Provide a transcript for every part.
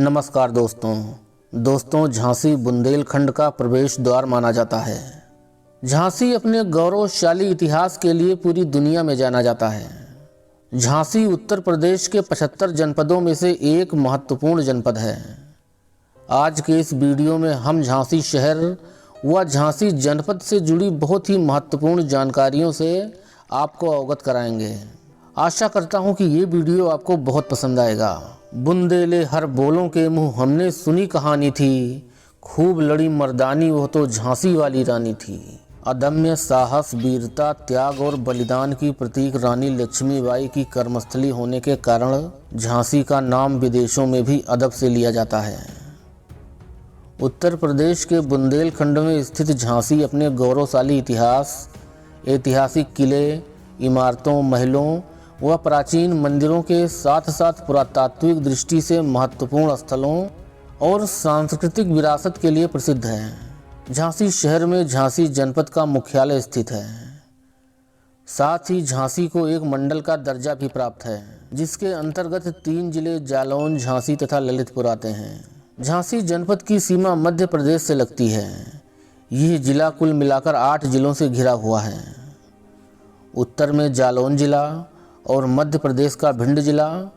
नमस्कार दोस्तों, झांसी बुंदेलखंड का प्रवेश द्वार माना जाता है। झांसी अपने गौरवशाली इतिहास के लिए पूरी दुनिया में जाना जाता है। झांसी उत्तर प्रदेश के 75 जनपदों में से एक महत्वपूर्ण जनपद है। आज के इस वीडियो में हम झांसी शहर व झांसी जनपद से जुड़ी बहुत ही महत्वपूर्ण जानकारियों से आपको अवगत कराएंगे। आशा करता हूं कि ये वीडियो आपको बहुत पसंद आएगा। बुंदेले हर बोलों के मुंह हमने सुनी कहानी थी, खूब लड़ी मर्दानी वो तो झांसी वाली रानी थी। अदम्य साहस, वीरता, त्याग और बलिदान की प्रतीक रानी लक्ष्मीबाई की कर्मस्थली होने के कारण झांसी का नाम विदेशों में भी अदब से लिया जाता है। उत्तर प्रदेश के बुंदेलखंड में स्थित झांसी अपने गौरवशाली इतिहास, ऐतिहासिक किले, इमारतों, महलों व प्राचीन मंदिरों के साथ साथ पुरातात्विक दृष्टि से महत्वपूर्ण स्थलों और सांस्कृतिक विरासत के लिए प्रसिद्ध है। झांसी शहर में झांसी जनपद का मुख्यालय स्थित है। साथ ही झांसी को एक मंडल का दर्जा भी प्राप्त है, जिसके अंतर्गत 3 जिले जालौन, झांसी तथा ललितपुर आते हैं। झांसी जनपद की सीमा मध्य प्रदेश से लगती है। यह जिला कुल मिलाकर 8 जिलों से घिरा हुआ है। उत्तर में जालौन जिला और मध्य प्रदेश का भिंड जिला,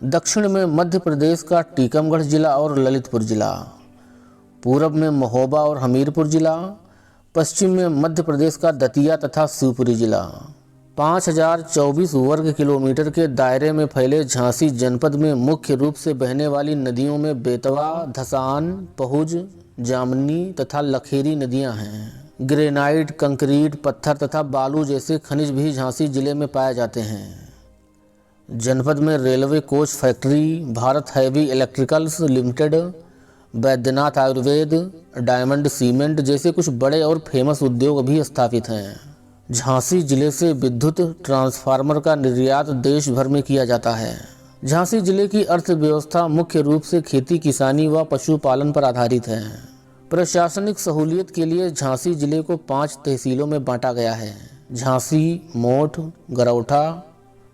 दक्षिण में मध्य प्रदेश का टीकमगढ़ जिला और ललितपुर जिला, पूरब में महोबा और हमीरपुर जिला, पश्चिम में मध्य प्रदेश का दतिया तथा शिवपुरी जिला। 5024 वर्ग किलोमीटर के दायरे में फैले झांसी जनपद में मुख्य रूप से बहने वाली नदियों में बेतवा, धसान, पहुज, जामनी तथा लखेरी नदियां हैं। ग्रेनाइट, कंक्रीट, पत्थर तथा बालू जैसे खनिज भी झांसी जिले में पाए जाते हैं। जनपद में railway coach factory, Bharat heavy electricals limited, Baidyanath Ayurveda, diamond cement जैसे कुछ बड़े और फेमस उद्योग भी स्थापित हैं। झांसी जिले से विद्युत ट्रांसफार्मर का निर्यात देश भर में किया जाता है। झांसी जिले की अर्थव्यवस्था मुख्य रूप से खेती किसानी व पशुपालन पर आधारित है। प्रशासनिक सहूलियत के लिए झांसी जिले को 5 तहसीलों में बांटा गया है। झांसी, मोठ, गरौठा,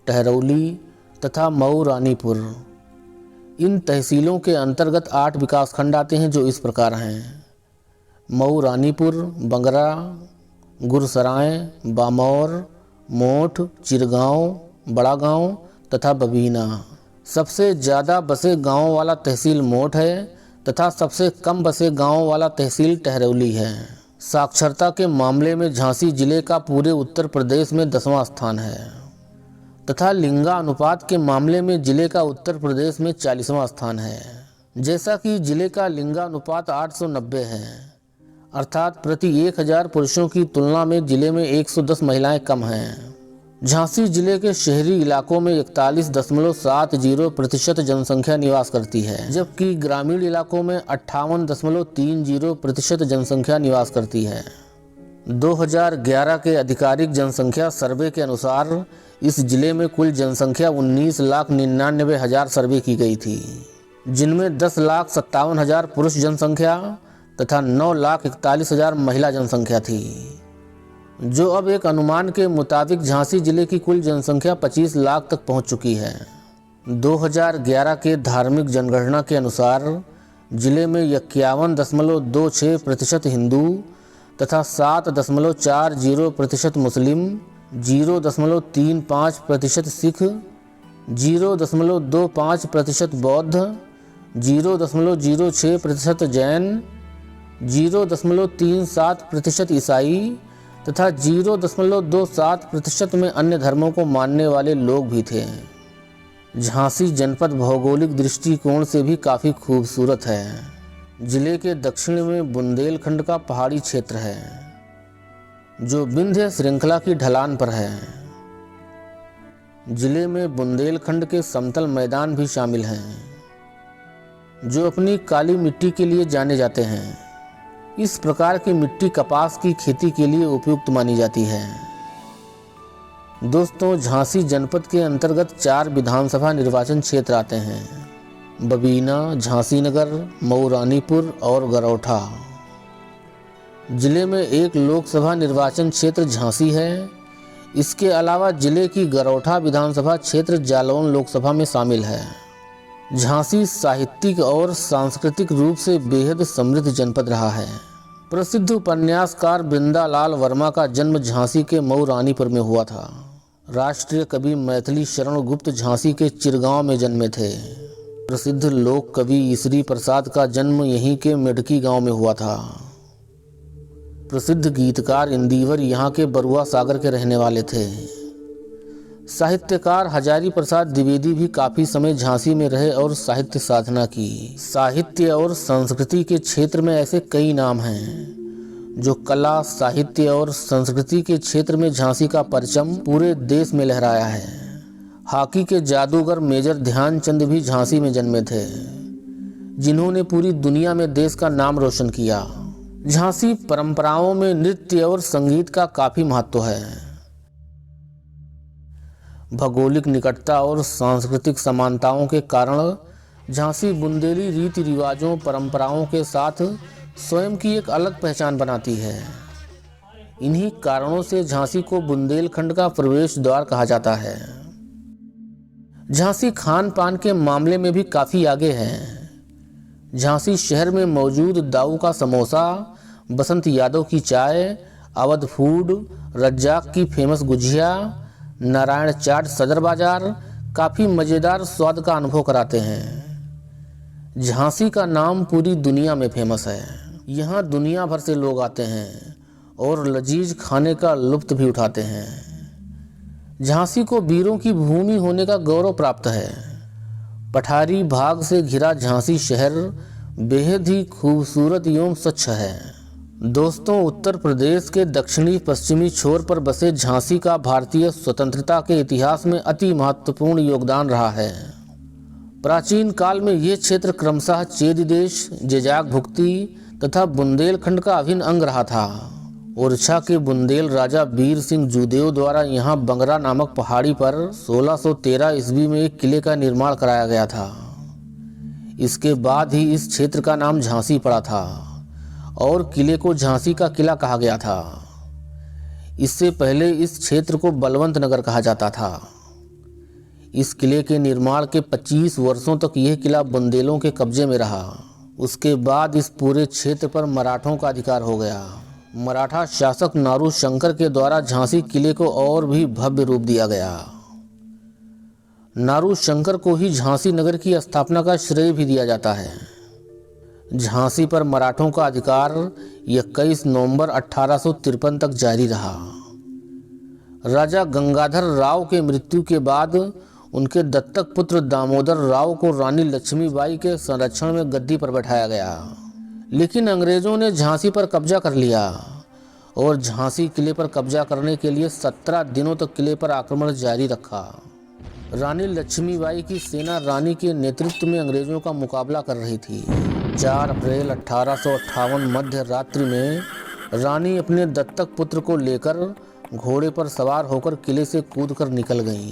टहरौली तथा मऊ रानीपुर। इन तहसीलों के अंतर्गत 8 विकासखंड आते हैं, जो इस प्रकार हैं: मऊ रानीपुर, बंगरा, गुरसराय, बामौर, मोठ, चिरगांव, बड़ा गांव तथा बबीना। सबसे ज़्यादा बसे गांव वाला तहसील मोठ है तथा सबसे कम बसे गांव वाला तहसील टहरौली है। साक्षरता के मामले में झांसी जिले का पूरे उत्तर प्रदेश में 10वां स्थान है तथा लिंगानुपात के मामले में जिले का उत्तर प्रदेश में 40वां स्थान है। जैसा कि जिले का लिंगानुपात 890 है, अर्थात प्रति 1000 पुरुषों की तुलना में जिले में 110 महिलाएं कम हैं। झांसी जिले के शहरी इलाकों में 41.70% जनसंख्या निवास करती है, जबकि ग्रामीण इलाकों में 58.30% जनसंख्या निवास करती है। 2011 के आधिकारिक जनसंख्या सर्वे के अनुसार इस जिले में कुल जनसंख्या 19,99,000 सर्वे की गई थी, जिनमें 10,57,000 पुरुष जनसंख्या तथा 9,41,000 महिला जनसंख्या थी, जो अब एक अनुमान के मुताबिक झांसी जिले की कुल जनसंख्या 25 लाख तक पहुंच चुकी है। 2011 के धार्मिक जनगणना के अनुसार जिले में 51.26% हिंदू तथा 7.40% मुस्लिम, 0.35% सिख, 0.25% बौद्ध, 0.06% जैन, 0.37% ईसाई तथा 0.27% में अन्य धर्मों को मानने वाले लोग भी थे। झांसी जनपद भौगोलिक दृष्टिकोण से भी काफ़ी खूबसूरत है। जिले के दक्षिण में बुंदेलखंड का पहाड़ी क्षेत्र है, जो विंध्य श्रृंखला की ढलान पर है। जिले में बुंदेलखंड के समतल मैदान भी शामिल हैं, जो अपनी काली मिट्टी के लिए जाने जाते हैं। इस प्रकार की मिट्टी कपास की खेती के लिए उपयुक्त मानी जाती है। दोस्तों, झांसी जनपद के अंतर्गत 4 विधानसभा निर्वाचन क्षेत्र आते हैं: बबीना, झांसी नगर, मऊ रानीपुर और गरौठा। जिले में एक लोकसभा निर्वाचन क्षेत्र झांसी है। इसके अलावा जिले की गरौठा विधानसभा क्षेत्र जालौन लोकसभा में शामिल है। झांसी साहित्यिक और सांस्कृतिक रूप से बेहद समृद्ध जनपद रहा है। प्रसिद्ध उपन्यासकार बिंदालाल वर्मा का जन्म झांसी के मऊरानीपुर में हुआ था। राष्ट्रीय कवि मैथिली शरण गुप्त झांसी के चिरगांव में जन्मे थे। प्रसिद्ध लोक कवि ईसरी प्रसाद का जन्म यहीं के मेढकी गांव में हुआ था। प्रसिद्ध गीतकार इंदिवर यहाँ के बरुआ सागर के रहने वाले थे। साहित्यकार हजारी प्रसाद द्विवेदी भी काफी समय झांसी में रहे और साहित्य साधना की। साहित्य और संस्कृति के क्षेत्र में ऐसे कई नाम हैं जो कला, साहित्य और संस्कृति के क्षेत्र में झांसी का परचम पूरे देश में लहराया है। हॉकी के जादूगर मेजर ध्यानचंद भी झांसी में जन्मे थे, जिन्होंने पूरी दुनिया में देश का नाम रोशन किया। झांसी परंपराओं में नृत्य और संगीत का काफी महत्व है। भौगोलिक निकटता और सांस्कृतिक समानताओं के कारण झांसी बुंदेली रीति रिवाजों, परंपराओं के साथ स्वयं की एक अलग पहचान बनाती है। इन्हीं कारणों से झांसी को बुंदेलखंड का प्रवेश द्वार कहा जाता है। झांसी खान पान के मामले में भी काफी आगे है। झांसी शहर में मौजूद दाऊ का समोसा, बसंत यादव की चाय, अवध फूड, रज्जाक की फेमस गुजिया, नारायण चाट सदर बाजार काफ़ी मज़ेदार स्वाद का अनुभव कराते हैं। झांसी का नाम पूरी दुनिया में फेमस है। यहाँ दुनिया भर से लोग आते हैं और लजीज खाने का लुत्फ़ भी उठाते हैं। झांसी को वीरों की भूमि होने का गौरव प्राप्त है। पठारी भाग से घिरा झांसी शहर बेहद ही खूबसूरत एवं स्वच्छ है। दोस्तों, उत्तर प्रदेश के दक्षिणी पश्चिमी छोर पर बसे झांसी का भारतीय स्वतंत्रता के इतिहास में अति महत्वपूर्ण योगदान रहा है। प्राचीन काल में ये क्षेत्र क्रमशः चेद देश, जेजाक भुक्ति तथा बुंदेलखंड का अभिन्न अंग रहा था। ओरछा के बुंदेल राजा वीर सिंह जूदेव द्वारा यहाँ बंगरा नामक पहाड़ी पर 1613 ईस्वी में एक किले का निर्माण कराया गया था। इसके बाद ही इस क्षेत्र का नाम झांसी पड़ा था और किले को झांसी का किला कहा गया था। इससे पहले इस क्षेत्र को बलवंत नगर कहा जाता था। इस किले के निर्माण के 25 वर्षों तक यह किला बुंदेलों के कब्जे में रहा। उसके बाद इस पूरे क्षेत्र पर मराठों का अधिकार हो गया। मराठा शासक नारू शंकर के द्वारा झांसी किले को और भी भव्य रूप दिया गया। नारू शंकर को ही झांसी नगर की स्थापना का श्रेय भी दिया जाता है। झांसी पर मराठों का अधिकार 21 नवंबर 1853 तक जारी रहा। राजा गंगाधर राव के मृत्यु के बाद उनके दत्तक पुत्र दामोदर राव को रानी लक्ष्मीबाई के संरक्षण में गद्दी पर बैठाया गया, लेकिन अंग्रेजों ने झांसी पर कब्जा कर लिया और झांसी किले पर कब्जा करने के लिए 17 दिनों तक किले पर आक्रमण जारी रखा। रानी लक्ष्मीबाई की सेना रानी के नेतृत्व में अंग्रेजों का मुकाबला कर रही थी। 4 अप्रैल 1858 मध्य रात्रि में रानी अपने दत्तक पुत्र को लेकर घोड़े पर सवार होकर किले से कूदकर निकल गईं।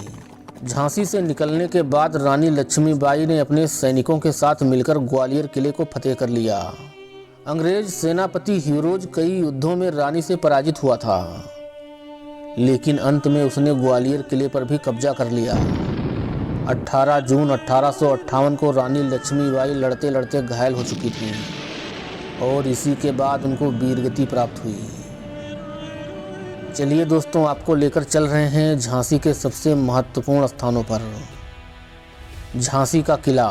झांसी से निकलने के बाद रानी लक्ष्मीबाई ने अपने सैनिकों के साथ मिलकर ग्वालियर किले को फतेह कर लिया। अंग्रेज सेनापति ह्यूरोज कई युद्धों में रानी से पराजित हुआ था, लेकिन अंत में उसने ग्वालियर किले पर भी कब्जा कर लिया। 18 जून 1858 को रानी लक्ष्मीबाई लड़ते लड़ते घायल हो चुकी थी और इसी के बाद उनको वीरगति प्राप्त हुई। चलिए दोस्तों, आपको लेकर चल रहे हैं झांसी के सबसे महत्वपूर्ण स्थानों पर। झांसी का किला।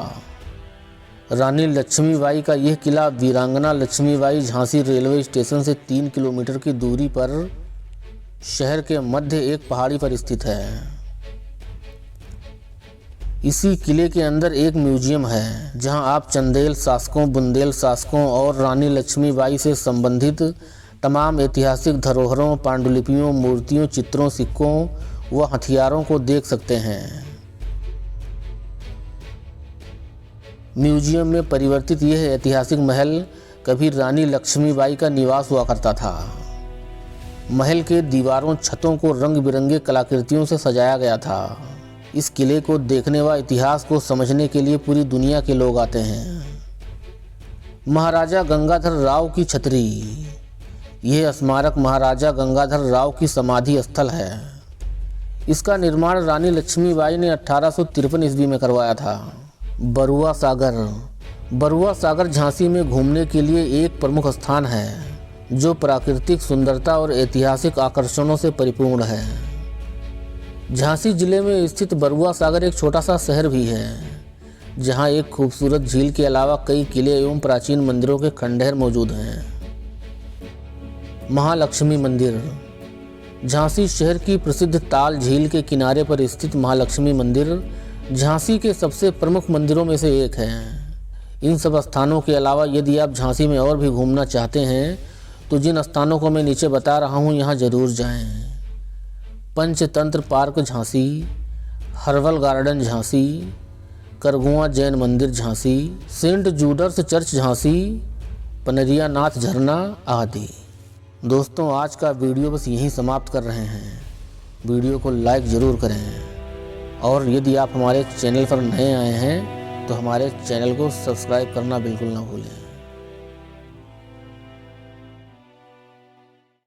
रानी लक्ष्मीबाई का यह किला वीरांगना लक्ष्मीबाई झांसी रेलवे स्टेशन से 3 किलोमीटर की दूरी पर शहर के मध्य एक पहाड़ी पर स्थित है। इसी किले के अंदर एक म्यूजियम है जहां आप चंदेल शासकों, बुंदेल शासकों और रानी लक्ष्मीबाई से संबंधित तमाम ऐतिहासिक धरोहरों, पांडुलिपियों, मूर्तियों, चित्रों, सिक्कों व हथियारों को देख सकते हैं। म्यूजियम में परिवर्तित यह ऐतिहासिक महल कभी रानी लक्ष्मीबाई का निवास हुआ करता था। महल के दीवारों, छतों को रंग बिरंगे कलाकृतियों से सजाया गया था। इस किले को देखने व इतिहास को समझने के लिए पूरी दुनिया के लोग आते हैं। महाराजा गंगाधर राव की छतरी। यह स्मारक महाराजा गंगाधर राव की समाधि स्थल है। इसका निर्माण रानी लक्ष्मीबाई ने 1853 ईस्वी में करवाया था। बरुआ सागर। बरुआ सागर झांसी में घूमने के लिए एक प्रमुख स्थान है जो प्राकृतिक सुंदरता और ऐतिहासिक आकर्षणों से परिपूर्ण है। झांसी जिले में स्थित बरुआ सागर एक छोटा सा शहर भी है जहां एक खूबसूरत झील के अलावा कई किले एवं प्राचीन मंदिरों के खंडहर मौजूद हैं। महालक्ष्मी मंदिर। झांसी शहर की प्रसिद्ध ताल झील के किनारे पर स्थित महालक्ष्मी मंदिर झांसी के सबसे प्रमुख मंदिरों में से एक है। इन सब स्थानों के अलावा यदि आप झांसी में और भी घूमना चाहते हैं तो जिन स्थानों को मैं नीचे बता रहा हूँ यहाँ ज़रूर जाएं। Panchatantra Park Jhansi, Herbal Garden Jhansi, Kargua Jain Mandir Jhansi, Saint Jude's Church Jhansi, Panariya Nath Jharna आदि। दोस्तों, आज का वीडियो बस यहीं समाप्त कर रहे हैं। वीडियो को लाइक ज़रूर करें और यदि आप हमारे चैनल पर नए आए हैं तो हमारे चैनल को सब्सक्राइब करना बिल्कुल ना भूलें।